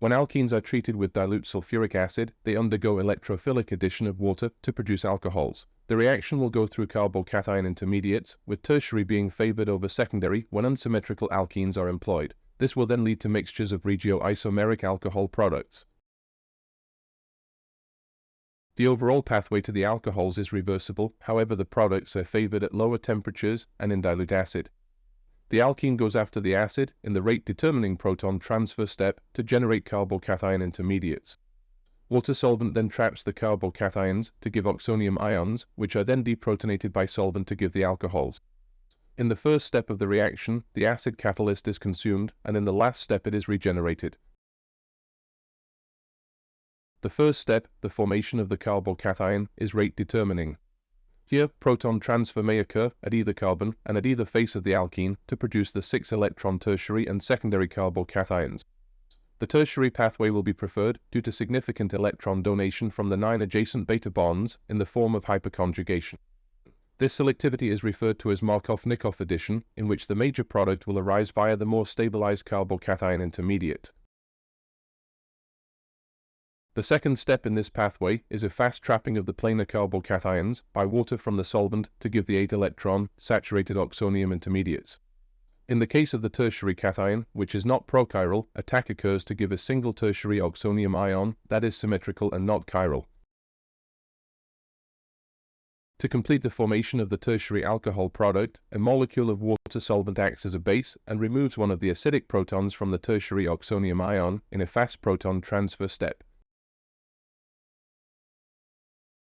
When alkenes are treated with dilute sulfuric acid, they undergo electrophilic addition of water to produce alcohols. The reaction will go through carbocation intermediates, with tertiary being favored over secondary when unsymmetrical alkenes are employed. This will then lead to mixtures of regioisomeric alcohol products. The overall pathway to the alcohols is reversible, however the products are favored at lower temperatures and in dilute acid. The alkene goes after the acid in the rate-determining proton transfer step to generate carbocation intermediates. Water solvent then traps the carbocations to give oxonium ions, which are then deprotonated by solvent to give the alcohols. In the first step of the reaction, the acid catalyst is consumed, and in the last step it is regenerated. The first step, the formation of the carbocation, is rate-determining. Here, proton transfer may occur at either carbon and at either face of the alkene to produce the 6-electron tertiary and secondary carbocations. The tertiary pathway will be preferred due to significant electron donation from the 9 adjacent beta bonds in the form of hyperconjugation. This selectivity is referred to as Markov-Nikov addition, in which the major product will arise via the more stabilized carbocation intermediate. The second step in this pathway is a fast trapping of the planar carbocations by water from the solvent to give the 8-electron saturated oxonium intermediates. In the case of the tertiary cation, which is not prochiral, attack occurs to give a single tertiary oxonium ion that is symmetrical and not chiral. To complete the formation of the tertiary alcohol product, a molecule of water solvent acts as a base and removes one of the acidic protons from the tertiary oxonium ion in a fast proton transfer step.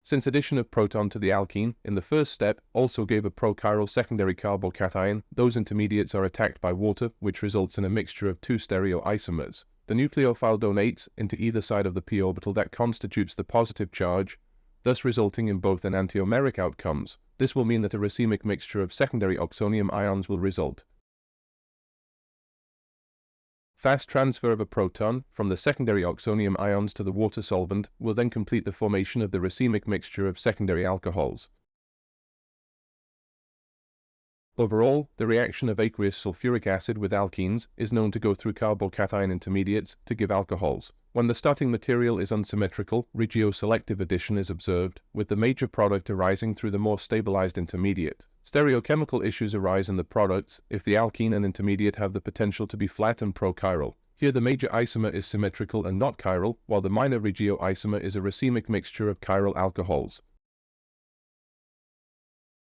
Since addition of proton to the alkene in the first step also gave a prochiral secondary carbocation, those intermediates are attacked by water, which results in a mixture of two stereoisomers. The nucleophile donates into either side of the p orbital that constitutes the positive charge, thus resulting in both an antiomeric outcomes. This will mean that a racemic mixture of secondary oxonium ions will result. Fast transfer of a proton from the secondary oxonium ions to the water solvent will then complete the formation of the racemic mixture of secondary alcohols. Overall, the reaction of aqueous sulfuric acid with alkenes is known to go through carbocation intermediates to give alcohols. When the starting material is unsymmetrical, regioselective addition is observed, with the major product arising through the more stabilized intermediate. Stereochemical issues arise in the products if the alkene and intermediate have the potential to be flat and prochiral. Here the major isomer is symmetrical and not chiral, while the minor regioisomer is a racemic mixture of chiral alcohols.